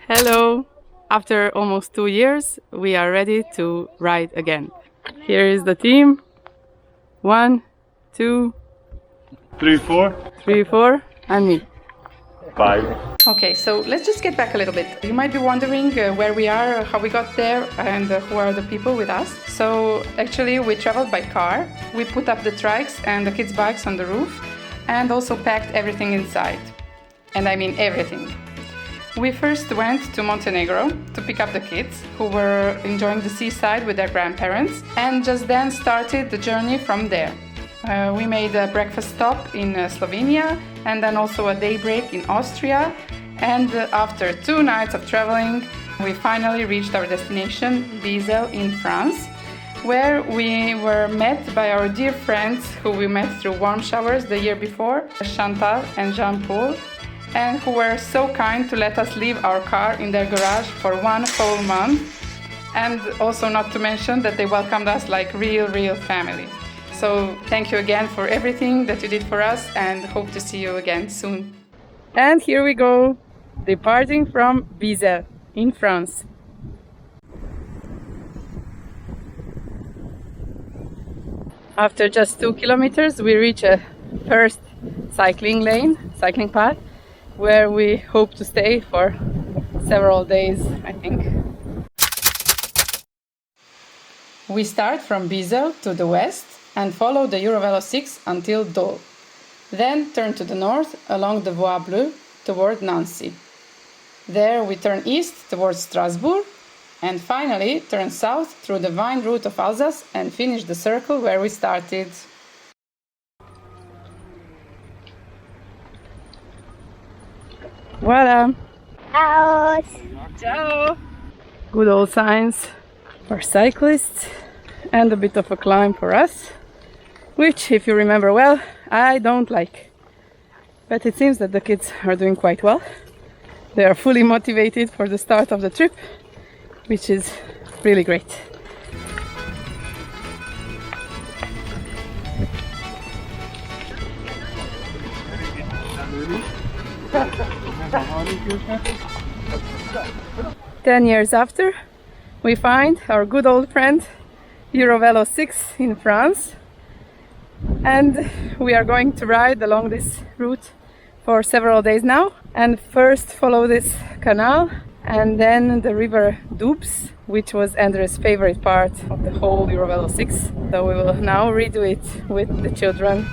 Hello! After almost 2 years, we are ready to ride again. Here is the team. 1, 2, 3, 4, 3, 4, and me. 5. Okay, so let's just get back a little bit. You might be wondering where we are, how we got there, and who are the people with us. So actually we traveled by car. We put up the trikes and the kids' bikes on the roof and also packed everything inside. And I mean everything. We first went to Montenegro to pick up the kids who were enjoying the seaside with their grandparents, and just then started the journey from there. We made a breakfast stop in Slovenia and then also a day break in Austria, and after 2 nights of traveling we finally reached our destination, Basel in France, where we were met by our dear friends who we met through warm showers the year before, Chantal and Jean-Paul, and who were so kind to let us leave our car in their garage for 1 whole month, and also not to mention that they welcomed us like real family. So thank you again for everything that you did for us, and hope to see you again soon. And here we go, departing from Basel in France. After just 2 kilometers we reach a first cycling path, where we hope to stay for several days, I think. We start from Basel to the west and follow the Eurovelo 6 until Dole. Then turn to the north along the Voie Bleue toward Nancy. There we turn east towards Strasbourg and finally turn south through the vine route of Alsace and finish the circle where we started. Voila! Ciao! Ciao! Good old signs for cyclists and a bit of a climb for us, which, if you remember well, I don't like. But it seems that the kids are doing quite well. They are fully motivated for the start of the trip, which is really great. Ten years after, we find our good old friend Eurovelo 6 in France, and we are going to ride along this route for several days now, and first follow this canal and then the river Doubs, which was Andrew's favorite part of the whole Eurovelo 6. So we will now redo it with the children.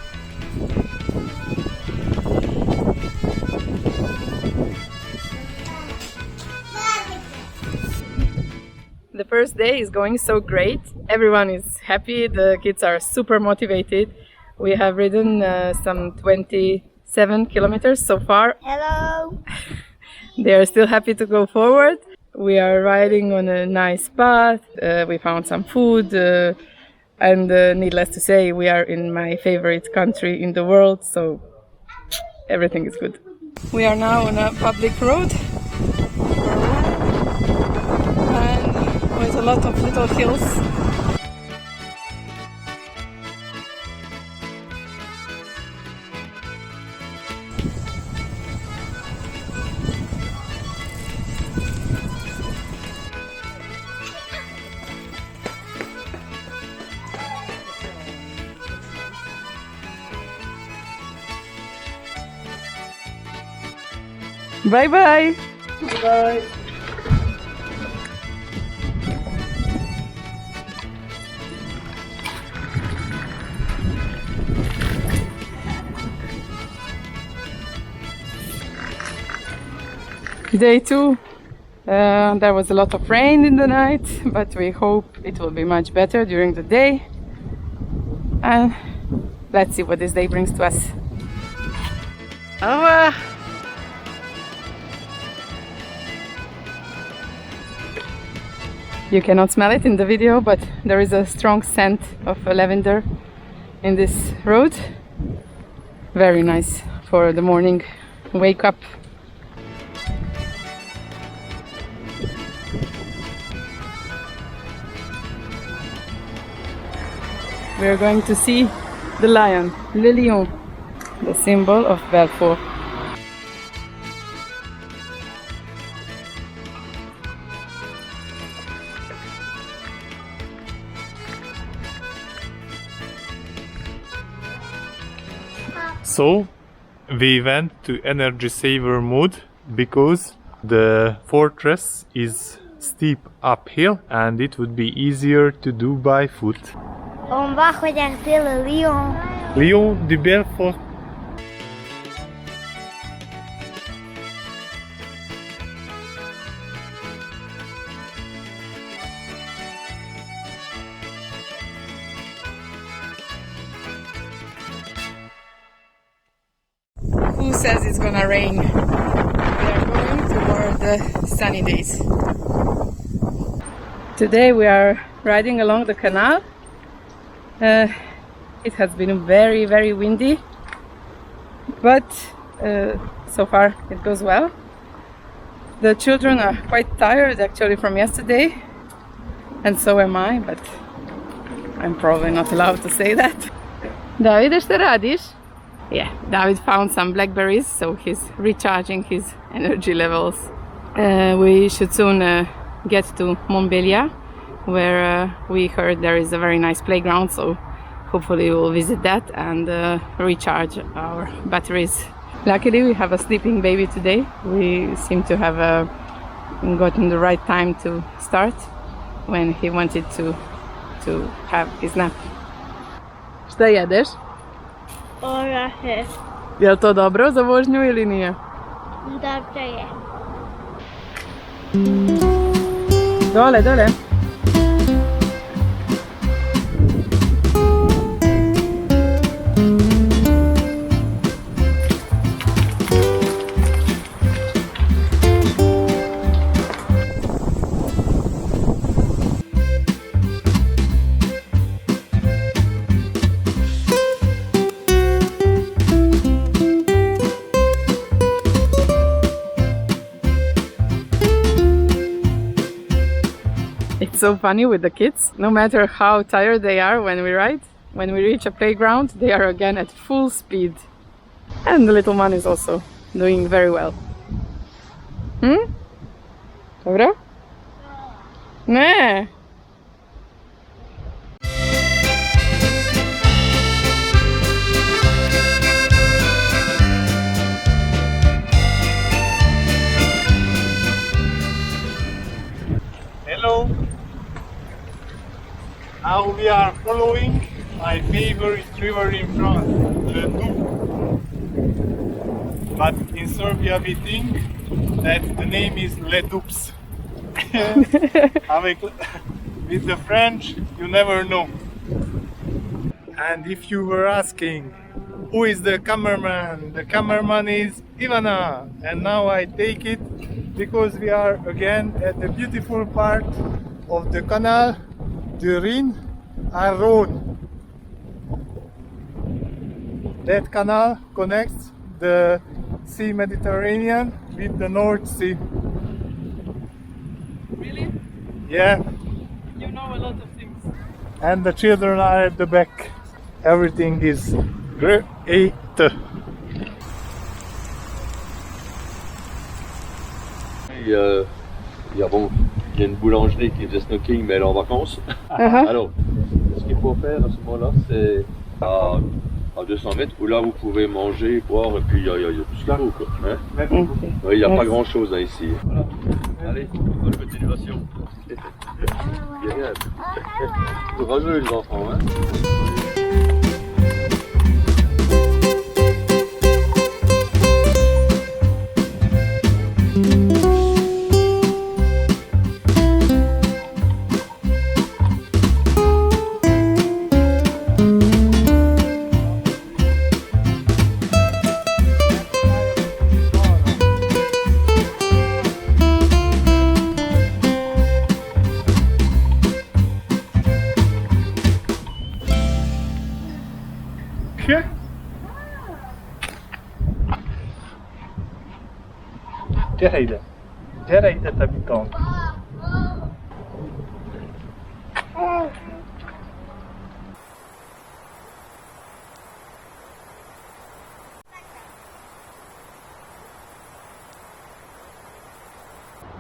The first day is going so great. Everyone is happy, the kids are super motivated. We have ridden some 27 kilometers so far. Hello! They are still happy to go forward. We are riding on a nice path. We found some food, and needless to say, we are in my favorite country in the world, so everything is good. We are now on a public road, and with a lot of little hills. Bye bye! Bye. Day 2. There was a lot of rain in the night, but we hope it will be much better during the day. And let's see what this day brings to us. Au revoir! You cannot smell it in the video, but there is a strong scent of lavender in this road. Very nice for the morning wake up. We are going to see the lion, Le Lion, the symbol of Belfort. So we went to energy saver mode because the fortress is steep uphill and it would be easier to do by foot. On va regarder le lion. Lion du Belfort. Who says it's gonna rain? We are going toward the sunny days. Today we are riding along the canal. It has been very, very windy, but so far it goes well. The children are quite tired actually from yesterday, and so am I, but I'm probably not allowed to say that. Davide, šta radiš? Yeah, David found some blackberries, so he's recharging his energy levels. We should soon get to Montbéliard, where we heard there is a very nice playground, so hopefully we'll visit that and recharge our batteries. Luckily we have a sleeping baby today. We seem to have gotten the right time to start when he wanted to have his nap. Šta jedeš? Orahe. Je li to dobro za vožnju ili nije? Dobro je. Dole, dole. It's so funny with the kids. No matter how tired they are when we ride, when we reach a playground, they are again at full speed. And the little one is also doing very well. Dobro? Ne. Hello! Now we are following my favorite river in France, the Doubs. But in Serbia we think that the name is Les Doubs. With the French, you never know. And if you were asking who is the cameraman is Ivana. And now I take it because we are again at the beautiful part of the canal, the Rhine and Rhône. That canal connects the Sea Mediterranean with the North Sea. Really? Yeah. You know a lot of things. And the children are at the back. Everything is great. Il y a une boulangerie qui faisait snorkeling, mais elle est en vacances. Alors, ce qu'il faut faire à ce moment-là, c'est à 200 mètres, où là vous pouvez manger, boire, et puis il y a tout ce qu'il faut, quoi. Hein? Il n'y a pas grand-chose ici. Voilà. Allez, bonne continuation. Courageux les enfants. Hein? Gyere ide, te biton.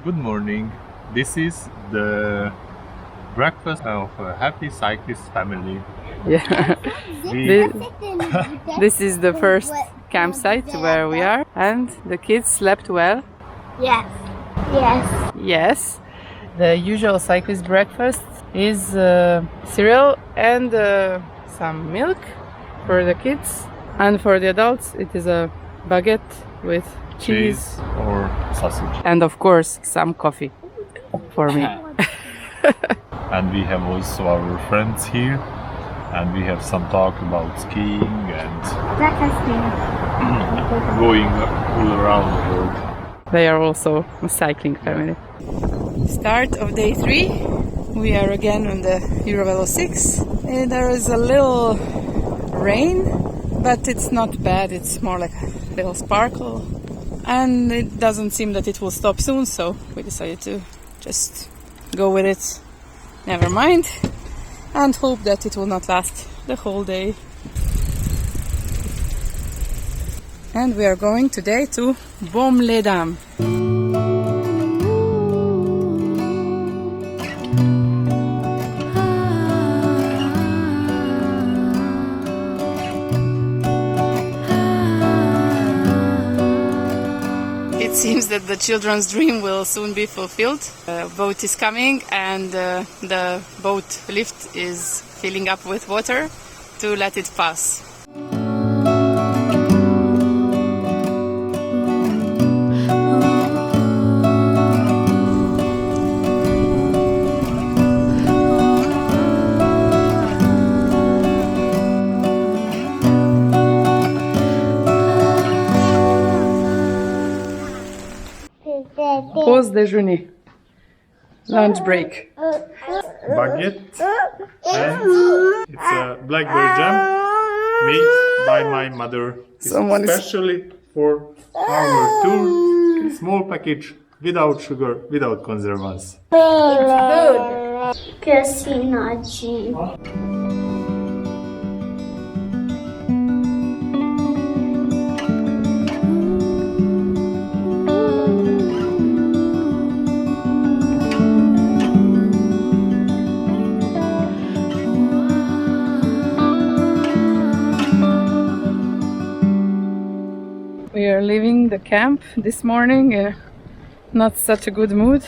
Good morning. This is the breakfast of a happy cyclist family. Yeah. We, This is the first campsite where we are, and the kids slept well. Yes. Yes. Yes. The usual cyclist breakfast is cereal and some milk for the kids, and for the adults it is a baguette with cheese or sausage. and of course some coffee for me. And we have also our friends here, and we have some talk about skiing and going all around the world. They are also a cycling family. Start of day 3. We are again on the Eurovelo 6. And there is a little rain, but it's not bad. It's more like a little sparkle. And it doesn't seem that it will stop soon, so we decided to just go with it. Never mind. And hope that it will not last the whole day. And we are going today to Baume-les-Dames. It seems that the children's dream will soon be fulfilled. A boat is coming, and the boat lift is filling up with water to let it pass. Pause déjeuner. Lunch break. Baguette, and it's a blackberry jam made by my mother. It's Someone is- especially for our tour. Small package, without sugar, without conservants. Cassinadinho. We are leaving the camp this morning, not such a good mood,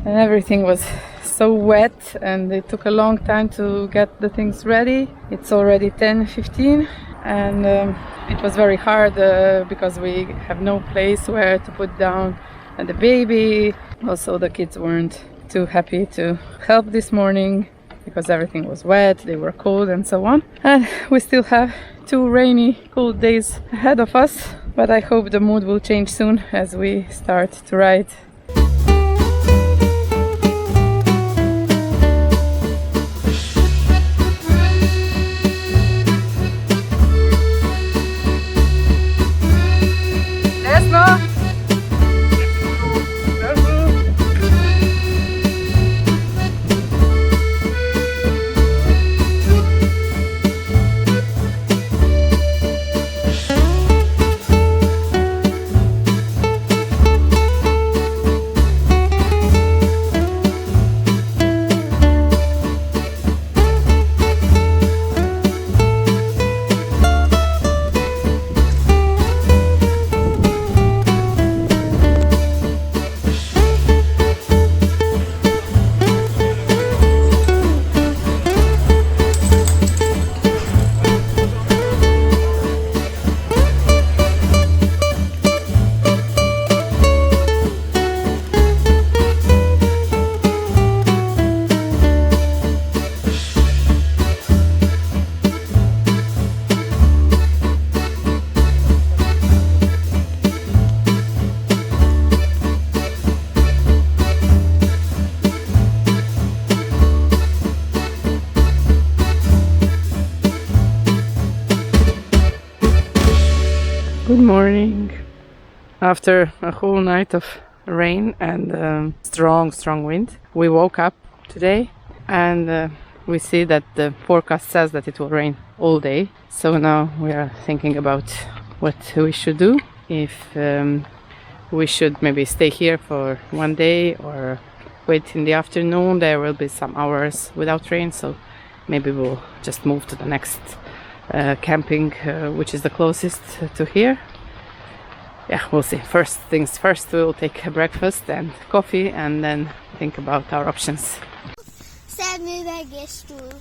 and everything was so wet and it took a long time to get the things ready. It's already 10:15 and it was very hard because we have no place where to put down the baby. Also the kids weren't too happy to help this morning because everything was wet, they were cold and so on. And we still have 2 rainy, cold days ahead of us, but I hope the mood will change soon as we start to ride. Good morning. After a whole night of rain and strong wind, we woke up today and we see that the forecast says that it will rain all day. So now we are thinking about what we should do. If we should maybe stay here for one day or wait in the afternoon. There will be some hours without rain, so maybe we'll just move to the next camping, which is the closest to here. Yeah, we'll see. First things first, we'll take a breakfast and coffee and then think about our options. Szemüveges stúl.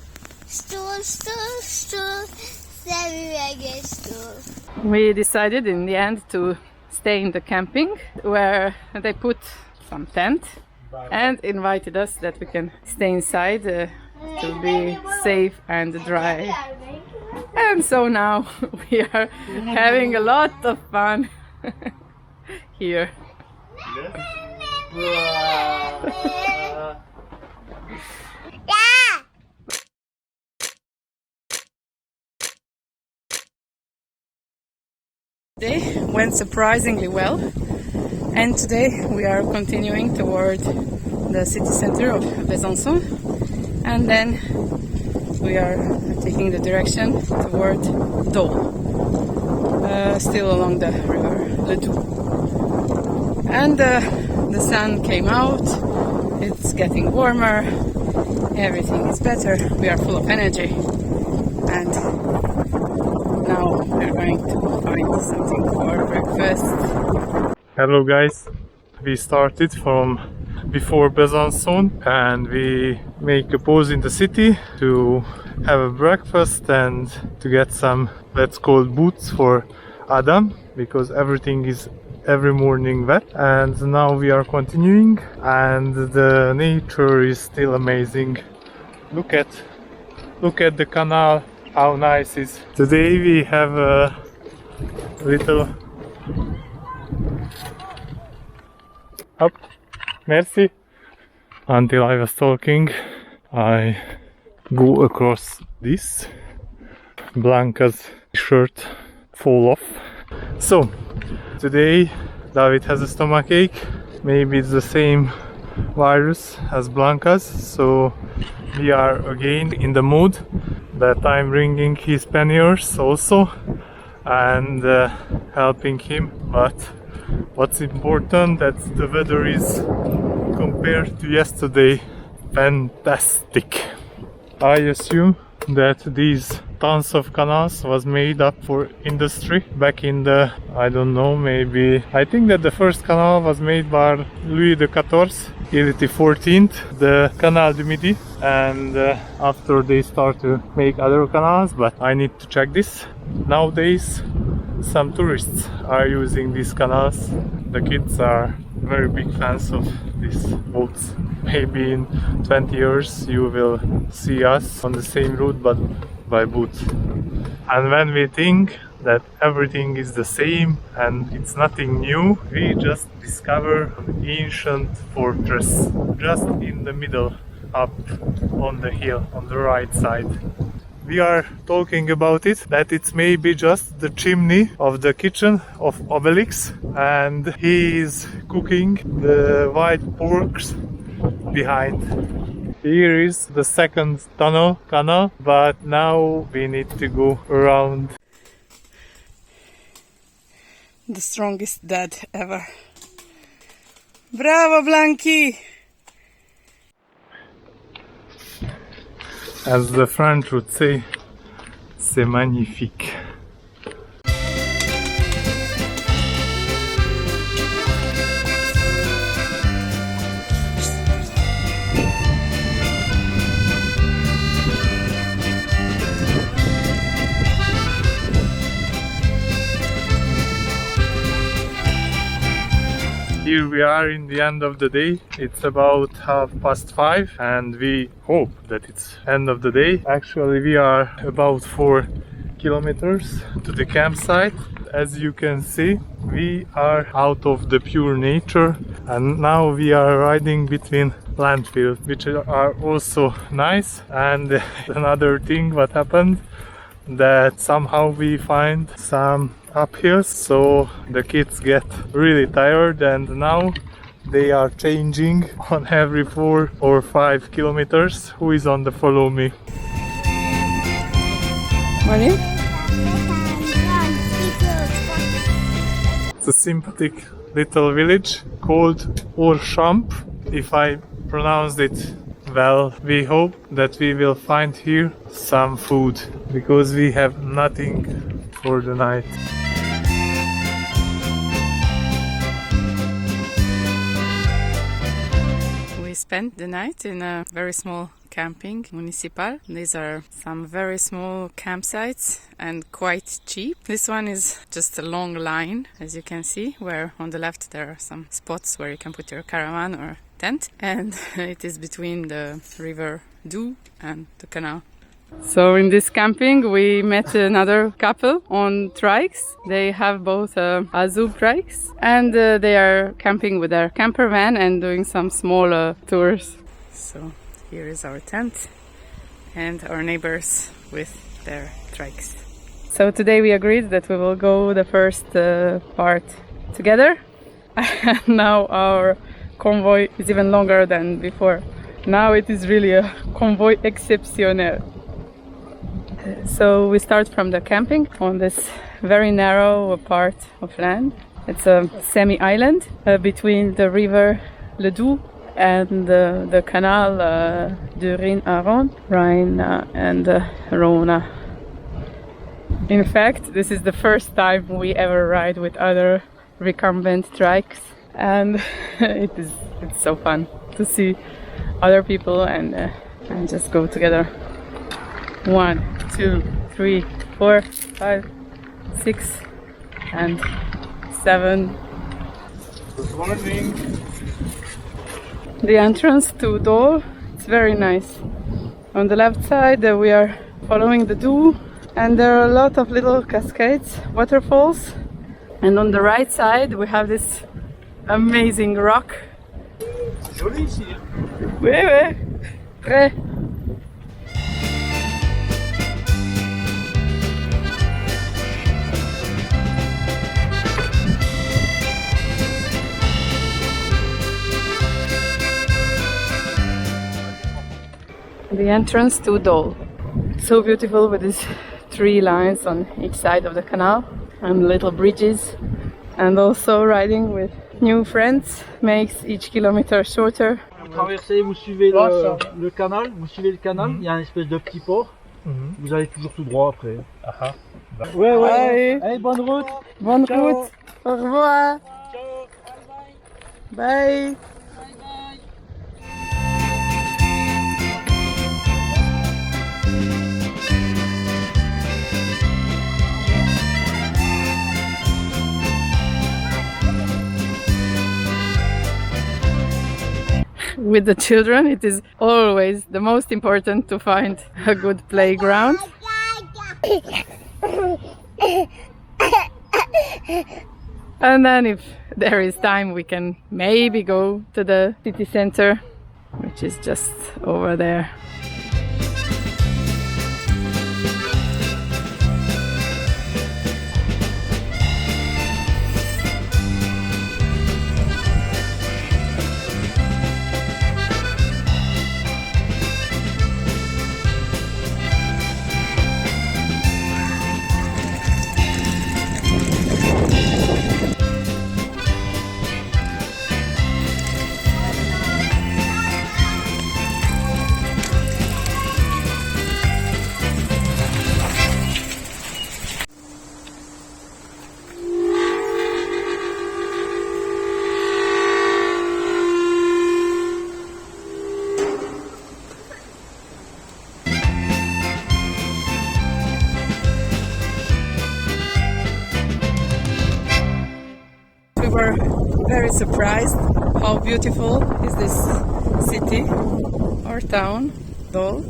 Stúl, stúl, stúl. Szemüveges stúl. We decided in the end to stay in the camping where they put some tent and invited us that we can stay inside to be safe and dry. And so now we are having a lot of fun here. Today went surprisingly well, and today we are continuing toward the city center of Besançon, and then we are taking the direction toward Dole, still along the river Le Doubs. And the sun came out, it's getting warmer, everything is better, we are full of energy, and now we're going to find something for breakfast. Hello guys, we started from before Besançon and we make a pause in the city to have a breakfast and to get some, let's call, boots for Adam, because everything is every morning wet. And now we are continuing and the nature is still amazing. Look at the canal, how nice it is. Today we have a little up. Merci. Until I was talking, I go across this. Blanca's shirt fall off. So today David has a stomachache. Maybe it's the same virus as Blanca's. So we are again in the mood that I'm bringing his panniers also and helping him. But what's important that the weather is, compared to yesterday, fantastic. I assume that these tons of canals was made up for industry back in the, I don't know, maybe, I think that the first canal was made by Louis XIV, Louis XIV, the Canal du Midi, and after they start to make other canals, but I need to check this. Nowadays some tourists are using these canals. The kids are very big fans of these boats. Maybe in 20 years you will see us on the same route but by boat. And when we think that everything is the same and it's nothing new, we just discover an ancient fortress just in the middle, up on the hill on the right side. We are talking about it, that it's maybe just the chimney of the kitchen of Obelix, and he is cooking the white porks behind. Here is the second canal, but now we need to go around. The strongest dad ever. Bravo, Blanqui! As the French would say, c'est magnifique. Here we are in the end of the day. It's about 5:30 and we hope that it's end of the day. Actually we are about 4 kilometers to the campsite. As you can see, we are out of the pure nature and now we are riding between landfills, which are also nice. And another thing what happened, that somehow we find some uphills, so the kids get really tired and now they are changing on every 4 or 5 kilometers. Who is on the follow me? Money? It's a sympathetic little village called Orchamps, if I pronounced it well. We hope that we will find here some food, because we have nothing for the night. We spent the night in a very small camping municipal. These are some very small campsites and quite cheap. This one is just a long line, as you can see, where on the left there are some spots where you can put your caravan or tent, and it is between the river Doubs and the canal. So in this camping we met another couple on trikes. They have both Azub trikes, and they are camping with their camper van and doing some small tours. So here is our tent and our neighbors with their trikes. So today we agreed that we will go the first part together. And now our convoy is even longer than before. Now it is really a convoy exceptionnel. So we start from the camping on this very narrow part of land. It's a semi-island between the river Le Doubs and the canal de Rhine and Rhône. In fact, this is the first time we ever ride with other recumbent trikes, and it's so fun to see other people and just go together. 1, 2, 3, 4, 5, 6, and 7. Good morning. The entrance to Dole, it's very nice. On the left side we are following the Doubs, and there are a lot of little cascades, waterfalls. And on the right side we have this amazing rock. Joli ici. Oui, oui. Très. The entrance to Dole. So beautiful with these 3 lines on each side of the canal and little bridges. And also riding with new friends makes each kilometer shorter. Vous traversez, vous suivez le canal, il y a une espèce de petit port. Vous allez toujours tout droit après. Ouais, ouais. Allez, bonne route. Bonne Ciao. route. Au revoir. Ciao. Bye. With the children, it is always the most important to find a good playground. And then if there is time, we can maybe go to the city center, which is just over there. We were very surprised how beautiful is this city or town, Dole,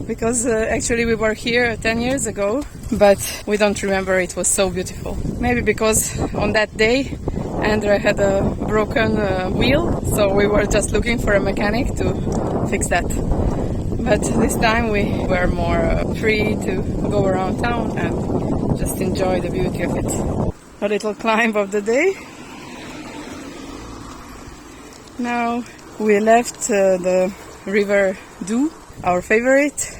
because actually we were here 10 years ago, but we don't remember it was so beautiful. Maybe because on that day Andrea had a broken wheel, so we were just looking for a mechanic to fix that. But this time we were more free to go around town and just enjoy the beauty of it. A little climb of the day. Now we left the river Doubs, our favorite,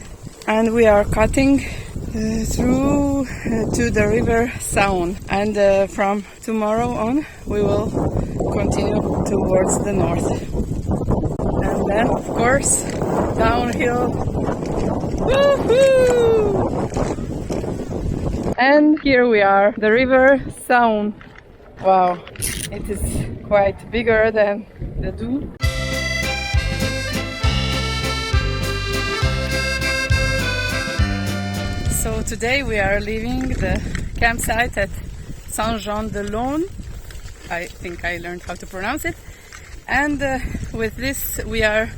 and we are cutting through to the river Saône. And from tomorrow on we will continue towards the north. then of course downhill. Woohoo! And here we are, the river Saône. Wow, it is quite bigger than the Doubs. So today we are leaving the campsite at Saint-Jean-de-Laune. I think I learned how to pronounce it. And with this we are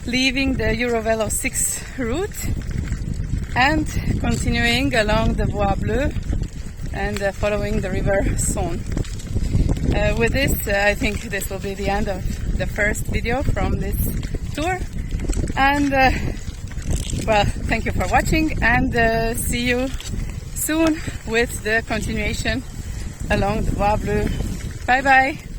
leaving the Eurovelo 6 route and continuing along the Bois Bleu and following the river Saône. With this, I think this will be the end of the first video from this tour. And well, thank you for watching, and see you soon with the continuation along the Bois Bleu. Bye bye!